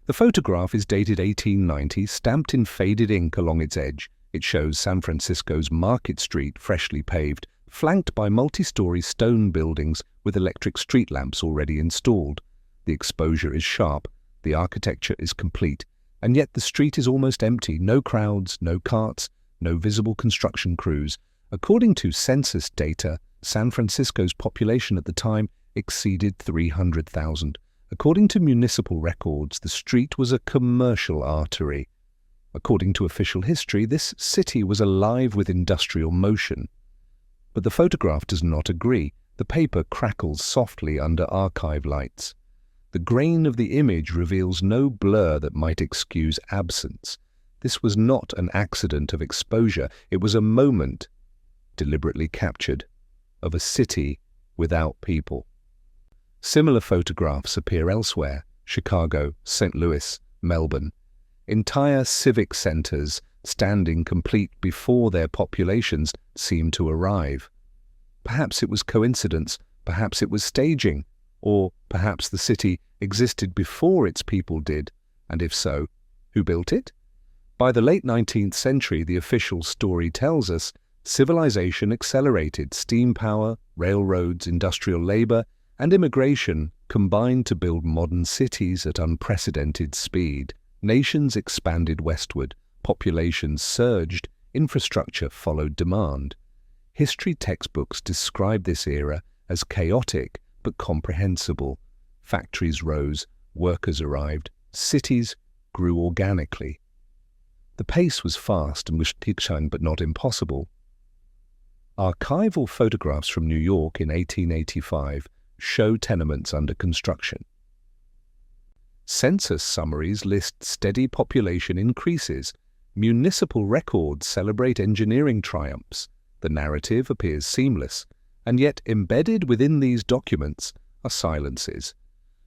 The photograph is dated 1890, stamped in faded ink along its edge. It shows San Francisco's Market Street freshly paved, flanked by multi-story stone buildings with electric street lamps already installed. The exposure is sharp, the architecture is complete, and yet the street is almost empty. No crowds, no carts, no visible construction crews. According to census data, San Francisco's population at the time exceeded 300,000. According to municipal records, the street was a commercial artery. According to official history, this city was alive with industrial motion. But the photograph does not agree. The paper crackles softly under archive lights. The grain of the image reveals no blur that might excuse absence. This was not an accident of exposure. It was a moment, deliberately captured, of a city without people. Similar photographs appear elsewhere: Chicago, St. Louis, Melbourne. Entire civic centers, standing complete before their populations, seem to arrive. Perhaps it was coincidence, perhaps it was staging, or perhaps the city existed before its people did, and if so, who built it? By the late 19th century, the official story tells us, civilization accelerated. Steam power, railroads, industrial labor, and immigration combined to build modern cities at unprecedented speed. Nations expanded westward, populations surged, infrastructure followed demand. History textbooks describe this era as chaotic but comprehensible. Factories rose, workers arrived, cities grew organically. The pace was fast and but not impossible. Archival photographs from New York in 1885 show tenements under construction. Census summaries list steady population increases. Municipal records celebrate engineering triumphs. The narrative appears seamless, and yet embedded within these documents are silences.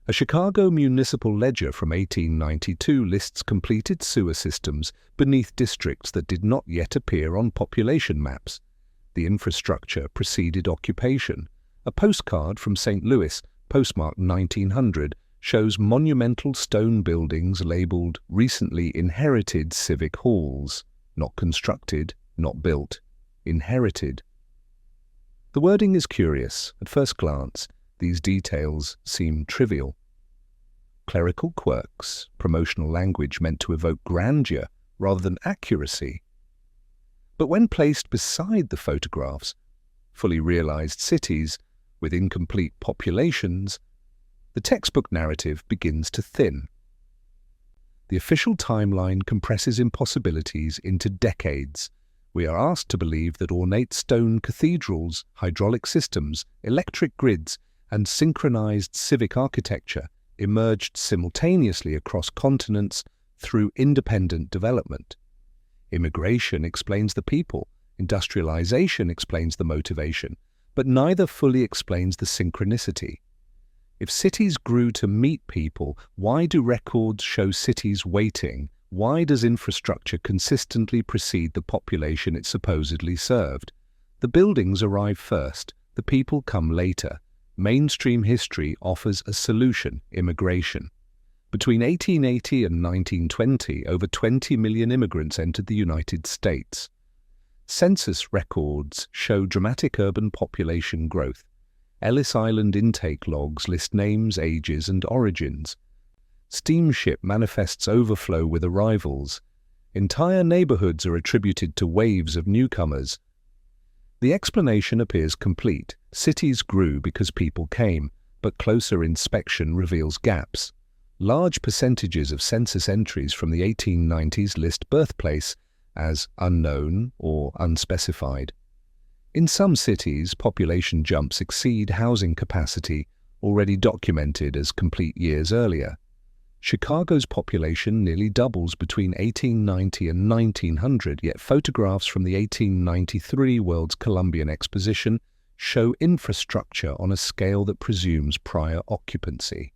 A Chicago municipal ledger from 1892 lists completed sewer systems beneath districts that did not yet appear on population maps. The infrastructure preceded occupation. A postcard from St. Louis, postmarked 1900, shows monumental stone buildings labeled "Recently Inherited Civic Halls." Not constructed, not built. Inherited. The wording is curious. At first glance, these details seem trivial. Clerical quirks, promotional language meant to evoke grandeur rather than accuracy. But when placed beside the photographs, fully realized cities with incomplete populations, the textbook narrative begins to thin. The official timeline compresses impossibilities into decades. We are asked to believe that ornate stone cathedrals, hydraulic systems, electric grids, and synchronized civic architecture emerged simultaneously across continents through independent development. Immigration explains the people, industrialization explains the motivation, but neither fully explains the synchronicity. If cities grew to meet people, why do records show cities waiting? Why does infrastructure consistently precede the population it supposedly served? The buildings arrive first, the people come later. Mainstream history offers a solution: immigration. Between 1880 and 1920, over 20 million immigrants entered the United States. Census records show dramatic urban population growth. Ellis Island intake logs list names, ages, and origins. Steamship manifests overflow with arrivals. Entire neighborhoods are attributed to waves of newcomers. The explanation appears complete. Cities grew because people came, but closer inspection reveals gaps. Large percentages of census entries from the 1890s list birthplace as unknown or unspecified. In some cities, population jumps exceed housing capacity, already documented as complete years earlier. Chicago's population nearly doubles between 1890 and 1900, yet photographs from the 1893 World's Columbian Exposition show infrastructure on a scale that presumes prior occupancy.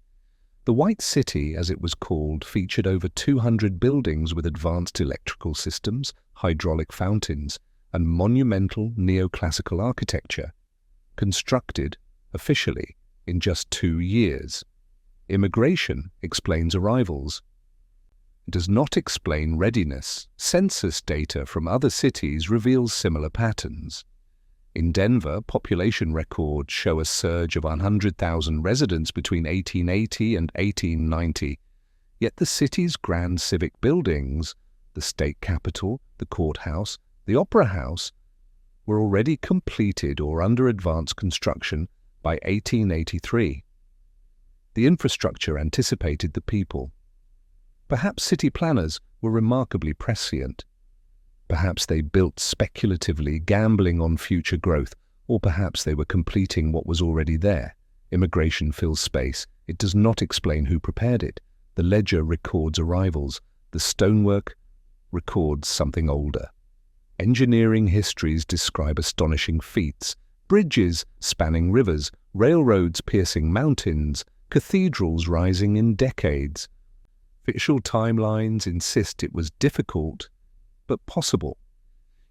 The White City, as it was called, featured over 200 buildings with advanced electrical systems, hydraulic fountains, and monumental neoclassical architecture, constructed, officially, in just 2 years. Immigration explains arrivals. It does not explain readiness. Census data from other cities reveals similar patterns. In Denver, population records show a surge of 100,000 residents between 1880 and 1890, yet the city's grand civic buildings, the state capitol, the courthouse, the opera house, were already completed or under advanced construction by 1883. The infrastructure anticipated the people. Perhaps city planners were remarkably prescient. Perhaps they built speculatively, gambling on future growth, or perhaps they were completing what was already there. Immigration fills space. It does not explain who prepared it. The ledger records arrivals. The stonework records something older. Engineering histories describe astonishing feats. Bridges spanning rivers, railroads piercing mountains, cathedrals rising in decades. Official timelines insist it was difficult, but possible.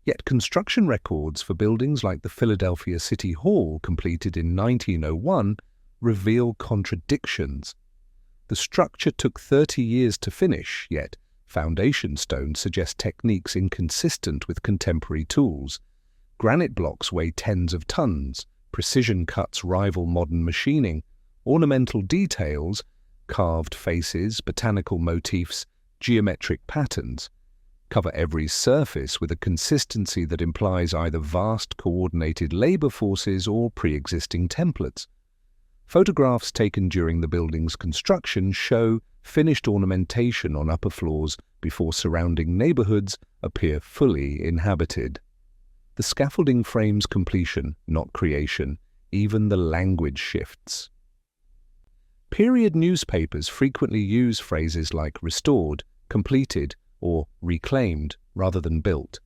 Yet construction records for buildings like the Philadelphia City Hall, completed in 1901, reveal contradictions. The structure took 30 years to finish, yet foundation stones suggest techniques inconsistent with contemporary tools. Granite blocks weigh tens of tons, precision cuts rival modern machining, ornamental details, carved faces, botanical motifs, geometric patterns, cover every surface with a consistency that implies either vast coordinated labor forces or pre-existing templates. Photographs taken during the building's construction show finished ornamentation on upper floors before surrounding neighborhoods appear fully inhabited. The scaffolding frames completion, not creation. Even the language shifts. Period newspapers frequently use phrases like restored, completed, or reclaimed rather than built.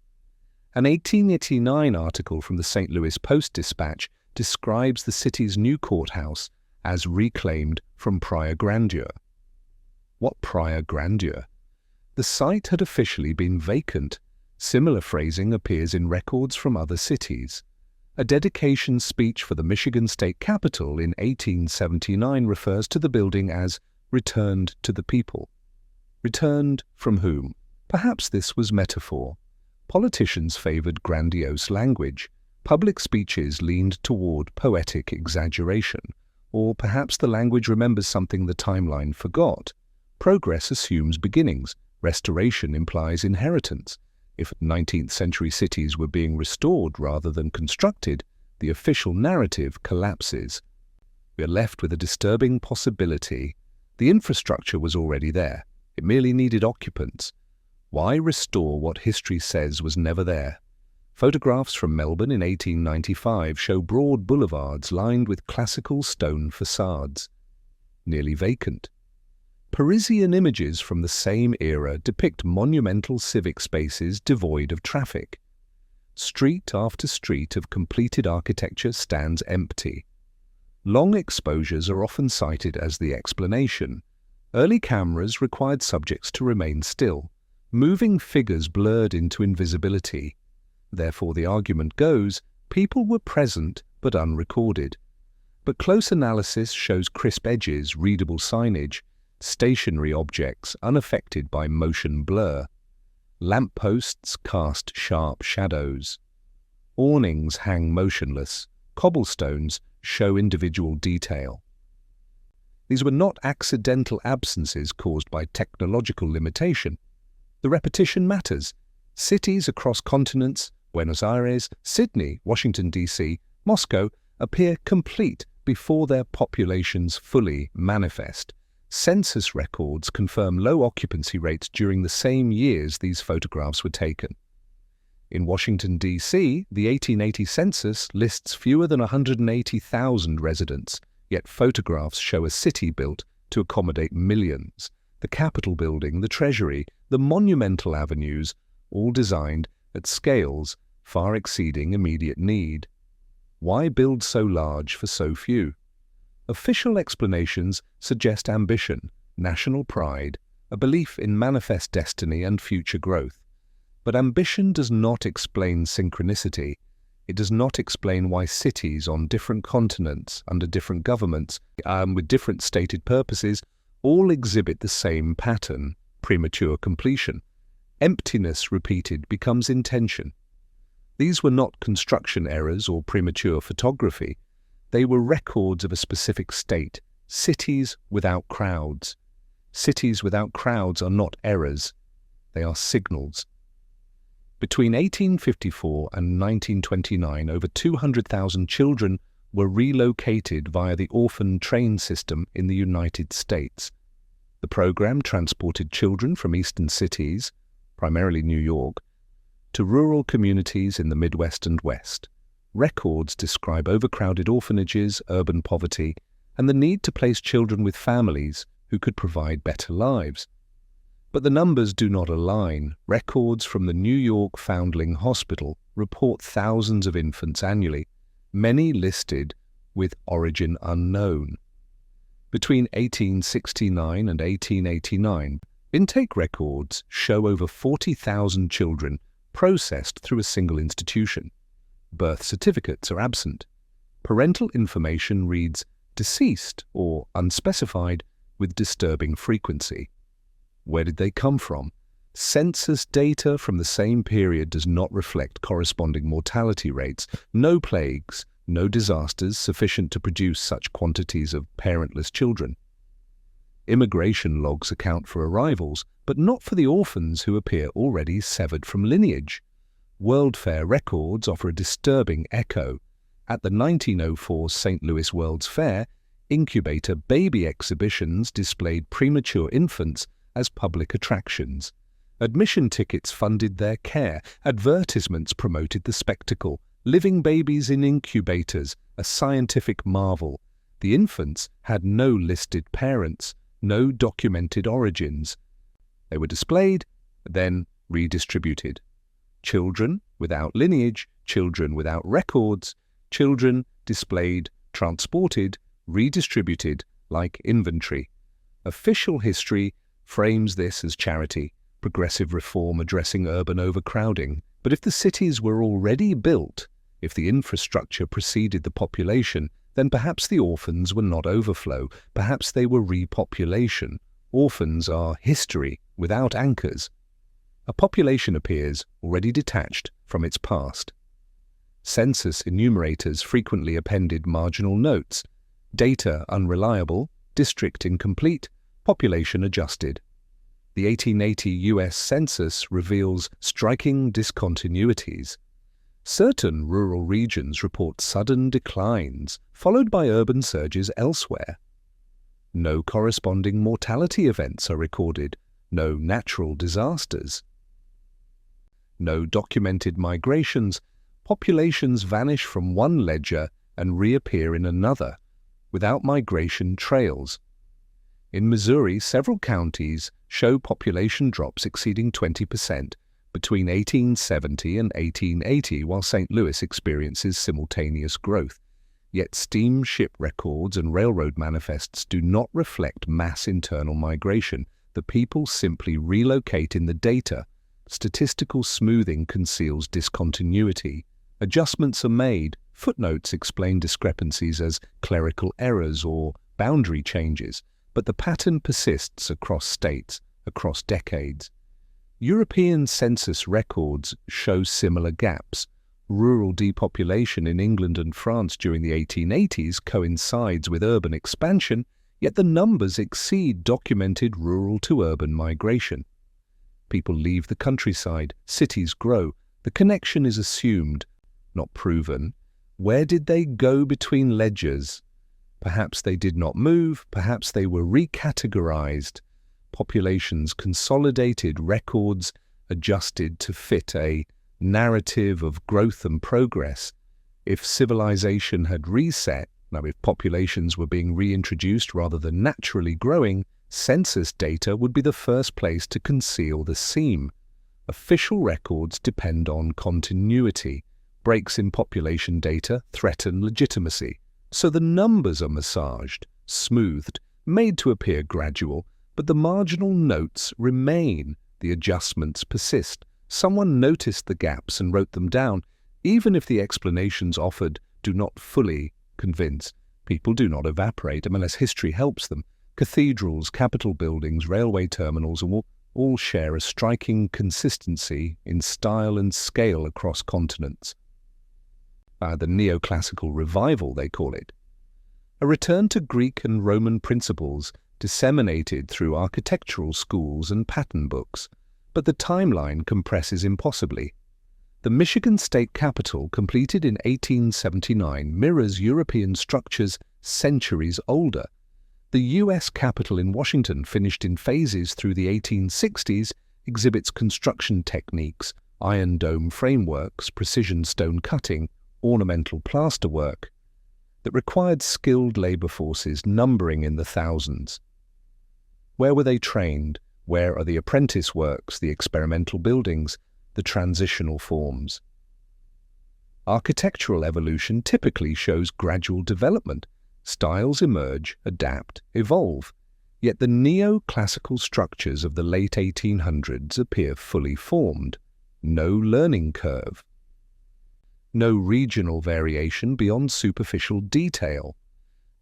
An 1889 article from the St. Louis Post-Dispatch describes the city's new courthouse as reclaimed from prior grandeur. What prior grandeur? The site had officially been vacant. Similar phrasing appears in records from other cities. A dedication speech for the Michigan State Capitol in 1879 refers to the building as returned to the people. Returned from whom? Perhaps this was metaphor. Politicians favored grandiose language. Public speeches leaned toward poetic exaggeration. Or perhaps the language remembers something the timeline forgot. Progress assumes beginnings. Restoration implies inheritance. If 19th century cities were being restored rather than constructed, the official narrative collapses. We are left with a disturbing possibility. The infrastructure was already there. It merely needed occupants. Why restore what history says was never there? Photographs from Melbourne in 1895 show broad boulevards lined with classical stone facades, nearly vacant. Parisian images from the same era depict monumental civic spaces devoid of traffic. Street after street of completed architecture stands empty. Long exposures are often cited as the explanation. Early cameras required subjects to remain still. Moving figures blurred into invisibility. Therefore, the argument goes, people were present but unrecorded. But close analysis shows crisp edges, readable signage, stationary objects unaffected by motion blur. Lampposts cast sharp shadows. Awnings hang motionless. Cobblestones show individual detail. These were not accidental absences caused by technological limitation. The repetition matters. Cities across continents, Buenos Aires, Sydney, Washington, D.C., Moscow, appear complete before their populations fully manifest. Census records confirm low occupancy rates during the same years these photographs were taken. In Washington, D.C., the 1880 census lists fewer than 180,000 residents, yet photographs show a city built to accommodate millions. The Capitol building, the Treasury, the monumental avenues, all designed at scales far exceeding immediate need. Why build so large for so few? Official explanations suggest ambition, national pride, a belief in manifest destiny and future growth. But ambition does not explain synchronicity. It does not explain why cities on different continents, under different governments, with different stated purposes, all exhibit the same pattern: premature completion. Emptiness repeated becomes intention. These were not construction errors or premature photography. They were records of a specific state, cities without crowds. Cities without crowds are not errors, they are signals. Between 1854 and 1929, over 200,000 children were relocated via the orphan train system in the United States. The program transported children from eastern cities, primarily New York, to rural communities in the Midwest and West. Records describe overcrowded orphanages, urban poverty, and the need to place children with families who could provide better lives. But the numbers do not align. Records from the New York Foundling Hospital report thousands of infants annually, many listed with origin unknown. Between 1869 and 1889, intake records show over 40,000 children processed through a single institution. Birth certificates are absent. Parental information reads deceased or unspecified with disturbing frequency. Where did they come from? Census data from the same period does not reflect corresponding mortality rates. No plagues, no disasters sufficient to produce such quantities of parentless children. Immigration logs account for arrivals, but not for the orphans who appear already severed from lineage. World Fair records offer a disturbing echo. At the 1904 St. Louis World's Fair, incubator baby exhibitions displayed premature infants as public attractions. Admission tickets funded their care. Advertisements promoted the spectacle. Living babies in incubators, a scientific marvel. The infants had no listed parents, no documented origins. They were displayed, then redistributed. Children without lineage, children without records, children displayed, transported, redistributed like inventory. Official history frames this as charity, progressive reform addressing urban overcrowding. But if the cities were already built, if the infrastructure preceded the population, then perhaps the orphans were not overflow, perhaps they were repopulation. Orphans are history without anchors. A population appears already detached from its past. Census enumerators frequently appended marginal notes: data unreliable, district incomplete, population adjusted. The 1880 U.S. Census reveals striking discontinuities. Certain rural regions report sudden declines, followed by urban surges elsewhere. No corresponding mortality events are recorded, no natural disasters. No documented migrations. Populations vanish from one ledger and reappear in another, without migration trails. In Missouri, several counties show population drops exceeding 20% between 1870 and 1880, while St. Louis experiences simultaneous growth. Yet steamship records and railroad manifests do not reflect mass internal migration. The people simply relocate in the data. Statistical smoothing conceals discontinuity. Adjustments are made. Footnotes explain discrepancies as clerical errors or boundary changes, but the pattern persists across states, across decades. European census records show similar gaps. Rural depopulation in England and France during the 1880s coincides with urban expansion, yet the numbers exceed documented rural-to-urban migration. People leave the countryside, cities grow. The connection is assumed, not proven. Where did they go between ledgers? Perhaps they did not move, perhaps they were recategorized. Populations consolidated, records adjusted to fit a narrative of growth and progress. If civilization had reset, now if populations were being reintroduced rather than naturally growing, census data would be the first place to conceal the seam. Official records depend on continuity. Breaks in population data threaten legitimacy. So the numbers are massaged, smoothed, made to appear gradual, but the marginal notes remain. The adjustments persist. Someone noticed the gaps and wrote them down. Even if the explanations offered do not fully convince, people do not evaporate unless history helps them. Cathedrals, capitol buildings, railway terminals, and all share a striking consistency in style and scale across continents. The neoclassical revival, they call it. A return to Greek and Roman principles disseminated through architectural schools and pattern books, but the timeline compresses impossibly. The Michigan state capitol, completed in 1879, mirrors European structures centuries older. The U.S. Capitol in Washington, finished in phases through the 1860s, exhibits construction techniques, iron dome frameworks, precision stone cutting, ornamental plasterwork, that required skilled labor forces numbering in the thousands. Where were they trained? Where are the apprentice works, the experimental buildings, the transitional forms? Architectural evolution typically shows gradual development. Styles emerge, adapt, evolve. Yet the neoclassical structures of the late 1800s appear fully formed. No learning curve. No regional variation beyond superficial detail.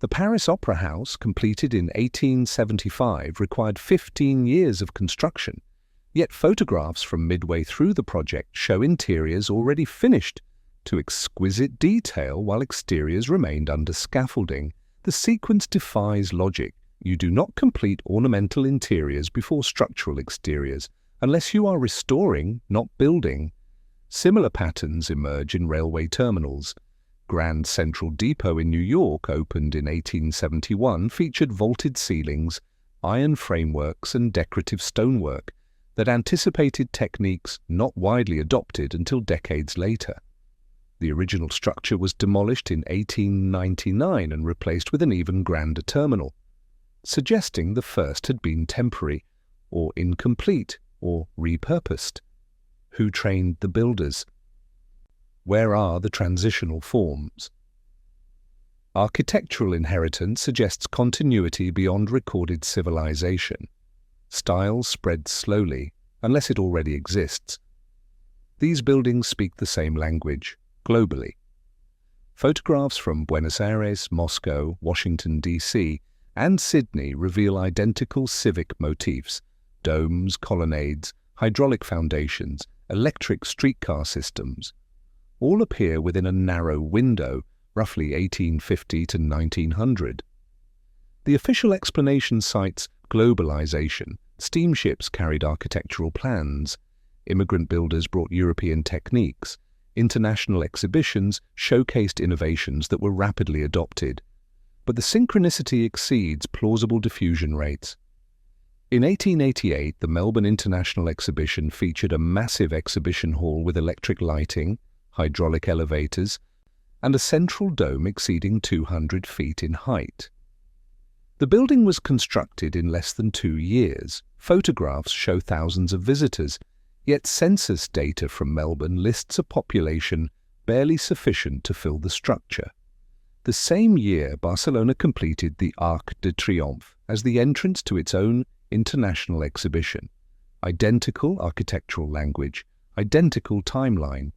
The Paris Opera House, completed in 1875, required 15 years of construction, yet photographs from midway through the project show interiors already finished to exquisite detail while exteriors remained under scaffolding. The sequence defies logic. You do not complete ornamental interiors before structural exteriors, unless you are restoring, not building. Similar patterns emerge in railway terminals. Grand Central Depot in New York, opened in 1871, featured vaulted ceilings, iron frameworks and decorative stonework that anticipated techniques not widely adopted until decades later. The original structure was demolished in 1899 and replaced with an even grander terminal, suggesting the first had been temporary, or incomplete, or repurposed. Who trained the builders? Where are the transitional forms? Architectural inheritance suggests continuity beyond recorded civilization. Styles spread slowly, unless it already exists. These buildings speak the same language, globally. Photographs from Buenos Aires, Moscow, Washington, D.C., and Sydney reveal identical civic motifs: domes, colonnades, hydraulic foundations, electric streetcar systems. All appear within a narrow window, roughly 1850 to 1900. The official explanation cites globalization. Steamships carried architectural plans. Immigrant builders brought European techniques. International exhibitions showcased innovations that were rapidly adopted. But the synchronicity exceeds plausible diffusion rates. In 1888, the Melbourne International Exhibition featured a massive exhibition hall with electric lighting, hydraulic elevators, and a central dome exceeding 200 feet in height. The building was constructed in less than 2 years. Photographs show thousands of visitors, yet census data from Melbourne lists a population barely sufficient to fill the structure. The same year, Barcelona completed the Arc de Triomphe as the entrance to its own international exhibition. Identical architectural language, identical timeline.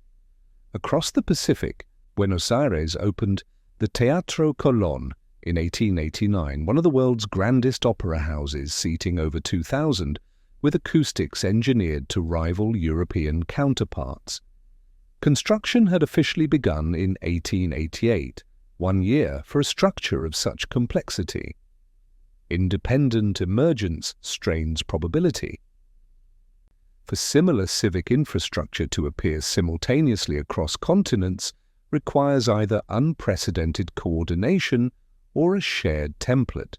Across the Pacific, Buenos Aires opened the Teatro Colón in 1889, one of the world's grandest opera houses, seating over 2,000, with acoustics engineered to rival European counterparts. Construction had officially begun in 1888, 1 year for a structure of such complexity. Independent emergence strains probability. For similar civic infrastructure to appear simultaneously across continents requires either unprecedented coordination or a shared template.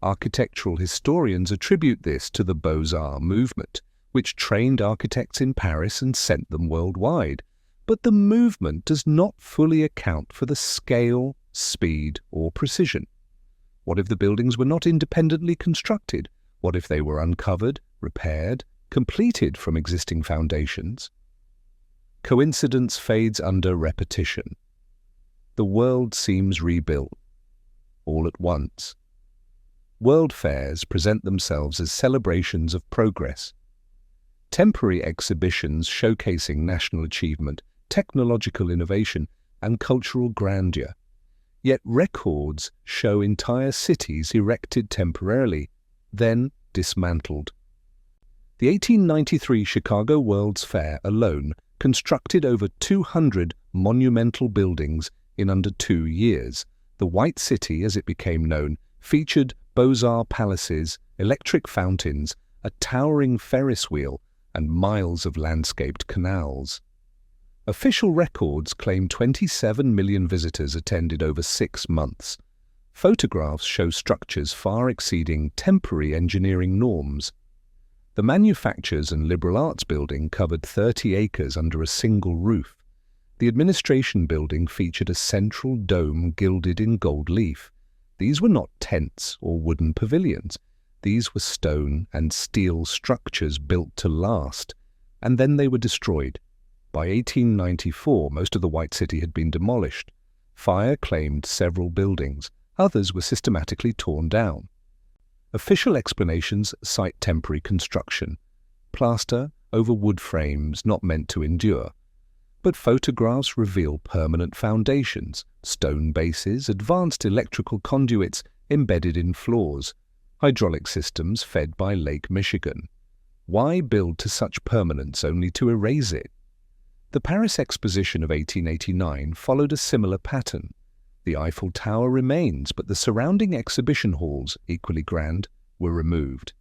Architectural historians attribute this to the Beaux-Arts movement, which trained architects in Paris and sent them worldwide. But the movement does not fully account for the scale, speed, or precision. What if the buildings were not independently constructed? What if they were uncovered, repaired, completed from existing foundations? Coincidence fades under repetition. The world seems rebuilt, all at once. World fairs present themselves as celebrations of progress. Temporary exhibitions showcasing national achievement, technological innovation, and cultural grandeur. Yet records show entire cities erected temporarily, then dismantled. The 1893 Chicago World's Fair alone constructed over 200 monumental buildings in under 2 years. The White City, as it became known, featured Beaux-Arts palaces, electric fountains, a towering Ferris wheel, and miles of landscaped canals. Official records claim 27 million visitors attended over 6 months. Photographs show structures far exceeding temporary engineering norms. The Manufactures and Liberal Arts Building covered 30 acres under a single roof. The administration building featured a central dome gilded in gold leaf. These were not tents or wooden pavilions. These were stone and steel structures built to last, and then they were destroyed. By 1894, most of the White City had been demolished. Fire claimed several buildings. Others were systematically torn down. Official explanations cite temporary construction, plaster over wood frames not meant to endure. But photographs reveal permanent foundations, stone bases, advanced electrical conduits embedded in floors, hydraulic systems fed by Lake Michigan. Why build to such permanence only to erase it? The Paris Exposition of 1889 followed a similar pattern. The Eiffel Tower remains, but the surrounding exhibition halls, equally grand, were removed.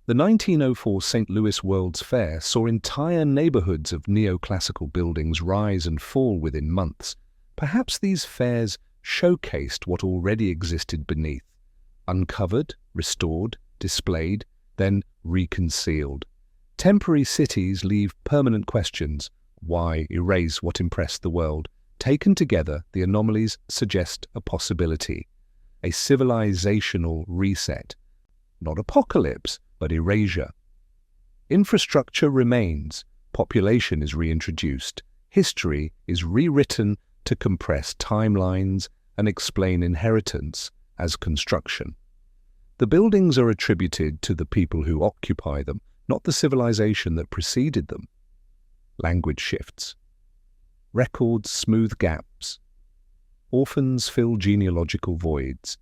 The 1904 St. Louis World's Fair saw entire neighborhoods of neoclassical buildings rise and fall within months. Perhaps these fairs showcased what already existed beneath, uncovered, restored, displayed, then reconcealed. Temporary cities leave permanent questions. Why erase what impressed the world? Taken together, the anomalies suggest a possibility, a civilizational reset. Not apocalypse, but erasure. Infrastructure remains, population is reintroduced, history is rewritten to compress timelines and explain inheritance as construction. The buildings are attributed to the people who occupy them, not the civilization that preceded them. Language shifts. Records smooth gaps. Orphans fill genealogical voids.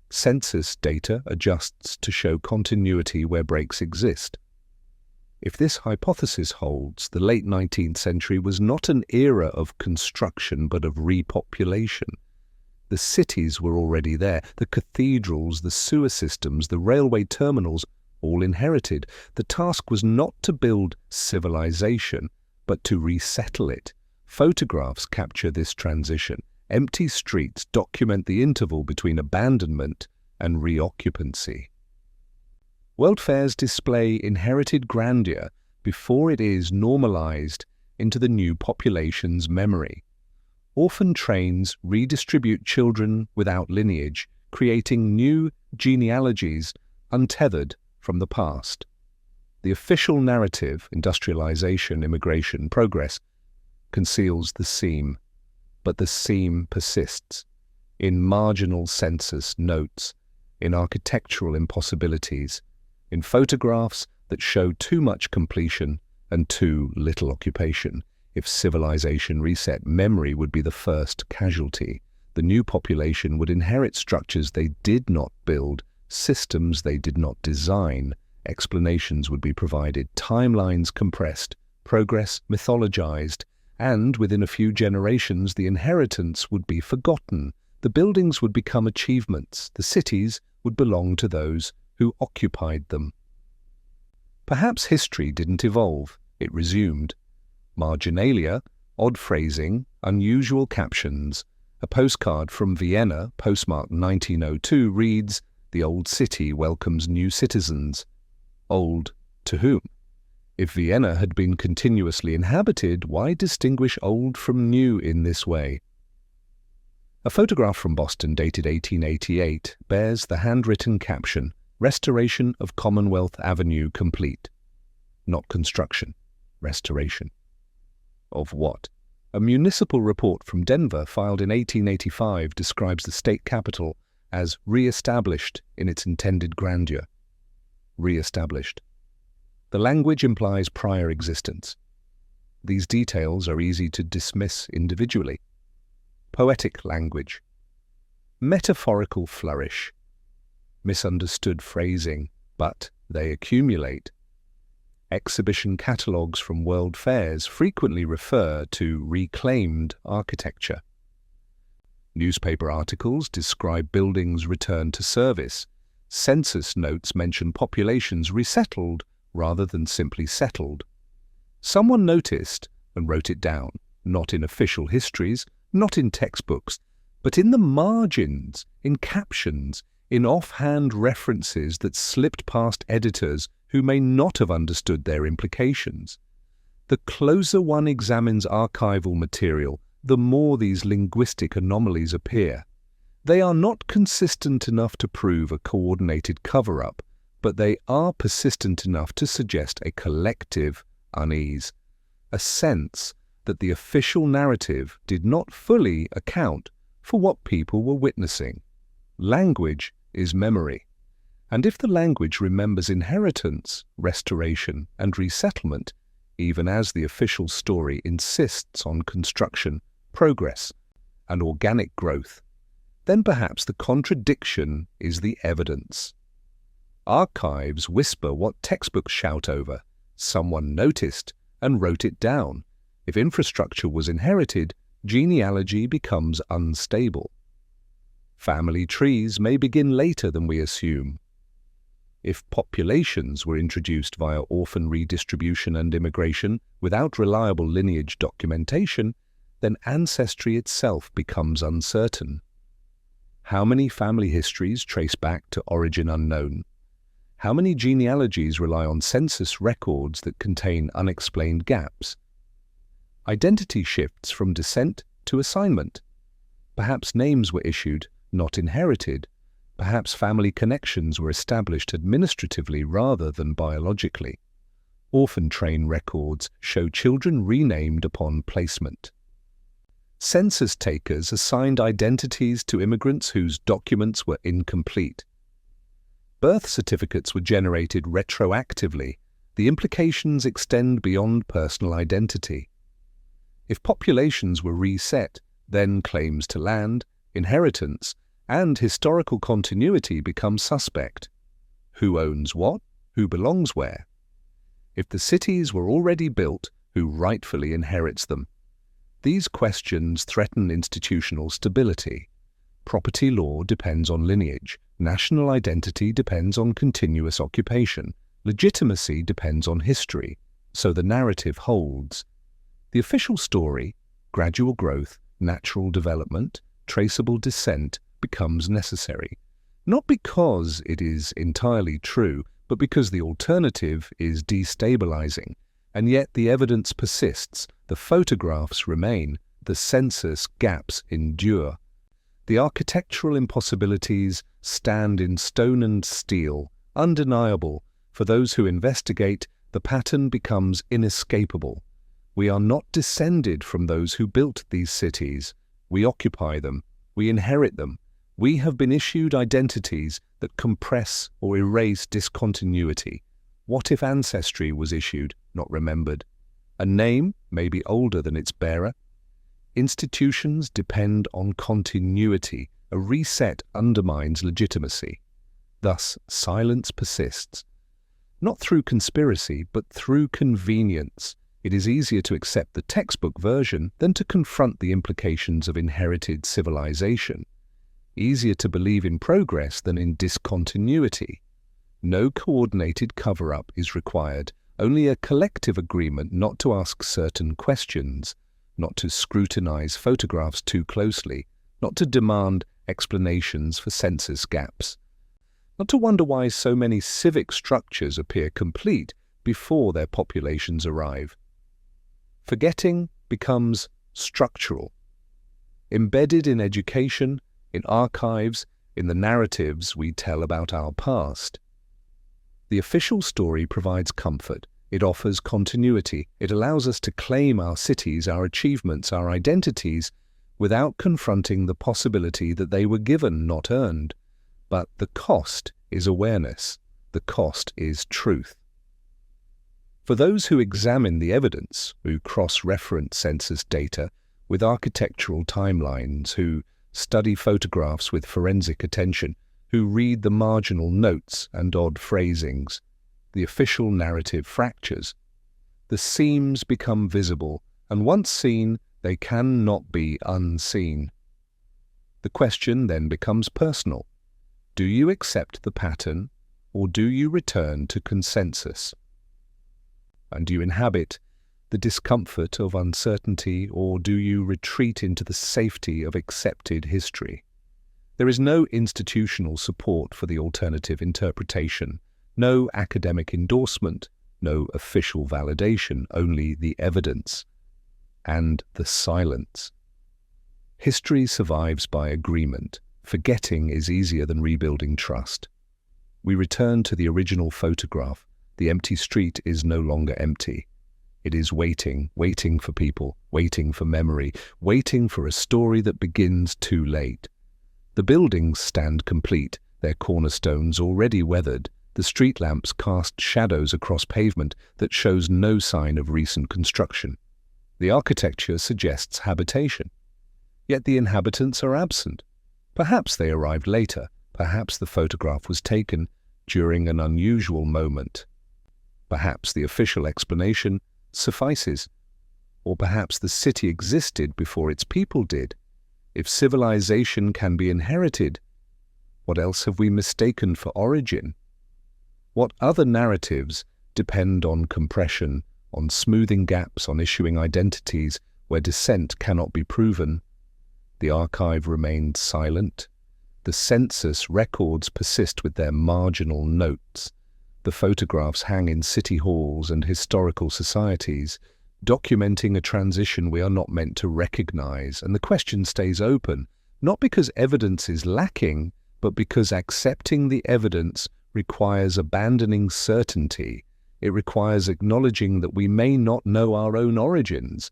Census data adjusts to show continuity where breaks exist. If this hypothesis holds, the late 19th century was not an era of construction but of repopulation. The cities were already there, the cathedrals, the sewer systems, the railway terminals, all inherited. The task was not to build civilization, but to resettle it. Photographs capture this transition. Empty streets document the interval between abandonment and reoccupancy. World fairs display inherited grandeur before it is normalized into the new population's memory. Orphan trains redistribute children without lineage, creating new genealogies untethered from the past. The official narrative, industrialization, immigration, progress, conceals the seam, but the seam persists in marginal census notes, in architectural impossibilities, in photographs that show too much completion and too little occupation. If civilization reset, memory would be the first casualty. The new population would inherit structures they did not build, systems they did not design. Explanations would be provided, timelines compressed, progress mythologized, and within a few generations the inheritance would be forgotten. The buildings would become achievements. The cities would belong to those who occupied them. Perhaps history didn't evolve, it resumed. Marginalia, odd phrasing, unusual captions. A postcard from Vienna, postmarked 1902, reads, "The old city welcomes new citizens." Old to whom? If Vienna had been continuously inhabited, why distinguish old from new in this way? A photograph from Boston dated 1888 bears the handwritten caption, "Restoration of Commonwealth Avenue complete." Not construction, restoration. Of what? A municipal report from Denver filed in 1885 describes the state capital as re-established in its intended grandeur. Re-established. The language implies prior existence. These details are easy to dismiss individually. Poetic language. Metaphorical flourish. Misunderstood phrasing, but they accumulate. Exhibition catalogues from world fairs frequently refer to reclaimed architecture. Newspaper articles describe buildings returned to service. Census notes mention populations resettled rather than simply settled. Someone noticed and wrote it down, not in official histories, not in textbooks, but in the margins, in captions, in offhand references that slipped past editors who may not have understood their implications. The closer one examines archival material, the more these linguistic anomalies appear. They are not consistent enough to prove a coordinated cover-up, but they are persistent enough to suggest a collective unease, a sense that the official narrative did not fully account for what people were witnessing. Language is memory, and if the language remembers inheritance, restoration, and resettlement, even as the official story insists on construction, progress, and organic growth, then perhaps the contradiction is the evidence. Archives whisper what textbooks shout over. Someone noticed and wrote it down. If infrastructure was inherited, genealogy becomes unstable. Family trees may begin later than we assume. If populations were introduced via orphan redistribution and immigration without reliable lineage documentation, then ancestry itself becomes uncertain. How many family histories trace back to origin unknown? How many genealogies rely on census records that contain unexplained gaps? Identity shifts from descent to assignment. Perhaps names were issued, not inherited. Perhaps family connections were established administratively rather than biologically. Orphan train records show children renamed upon placement. Census takers assigned identities to immigrants whose documents were incomplete. Birth certificates were generated retroactively. The implications extend beyond personal identity. If populations were reset, then claims to land, inheritance, and historical continuity become suspect. Who owns what? Who belongs where? If the cities were already built, who rightfully inherits them? These questions threaten institutional stability. Property law depends on lineage. National identity depends on continuous occupation. Legitimacy depends on history. So the narrative holds. The official story, gradual growth, natural development, traceable descent, becomes necessary. Not because it is entirely true, but because the alternative is destabilizing. And yet the evidence persists, the photographs remain, the census gaps endure. The architectural impossibilities stand in stone and steel, undeniable. For those who investigate, the pattern becomes inescapable. We are not descended from those who built these cities. We occupy them. We inherit them. We have been issued identities that compress or erase discontinuity. What if ancestry was issued, not remembered? A name may be older than its bearer. Institutions depend on continuity. A reset undermines legitimacy. Thus, silence persists. Not through conspiracy, but through convenience. It is easier to accept the textbook version than to confront the implications of inherited civilization. Easier to believe in progress than in discontinuity. No coordinated cover-up is required, only a collective agreement not to ask certain questions, not to scrutinize photographs too closely, not to demand explanations for census gaps, not to wonder why so many civic structures appear complete before their populations arrive. Forgetting becomes structural, embedded in education, in archives, in the narratives we tell about our past. The official story provides comfort. It offers continuity. It allows us to claim our cities, our achievements, our identities, without confronting the possibility that they were given, not earned. But the cost is awareness. The cost is truth. For those who examine the evidence, who cross-reference census data with architectural timelines, who study photographs with forensic attention, who read the marginal notes and odd phrasings, The official narrative fractures. The seams become visible, and once seen, they cannot be unseen. The question then becomes personal. Do you accept the pattern, or do you return to consensus? And do you inhabit the discomfort of uncertainty, or do you retreat into the safety of accepted history? There is no institutional support for the alternative interpretation, no academic endorsement, no official validation, only the evidence and the silence. History survives by agreement. Forgetting is easier than rebuilding trust. We return to the original photograph. The empty street is no longer empty. It is waiting, waiting for people, waiting for memory, waiting for a story that begins too late. The buildings stand complete, their cornerstones already weathered. The street lamps cast shadows across pavement that shows no sign of recent construction. The architecture suggests habitation. Yet the inhabitants are absent. Perhaps they arrived later. Perhaps the photograph was taken during an unusual moment. Perhaps the official explanation suffices. Or perhaps the city existed before its people did. If civilization can be inherited, what else have we mistaken for origin? What other narratives depend on compression, on smoothing gaps, on issuing identities where dissent cannot be proven? The archive remained silent. The census records persist with their marginal notes. The photographs hang in city halls and historical societies, documenting a transition we are not meant to recognize, and the question stays open, not because evidence is lacking, but because accepting the evidence requires abandoning certainty. It requires acknowledging that we may not know our own origins,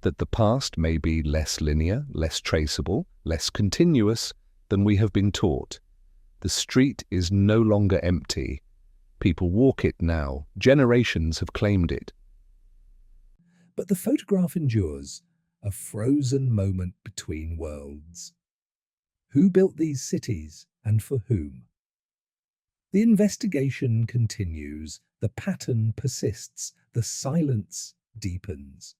that the past may be less linear, less traceable, less continuous than we have been taught. The street is no longer empty. People walk it now. Generations have claimed it. But the photograph endures, a frozen moment between worlds. Who built these cities, and for whom? The investigation continues, the pattern persists, the silence deepens.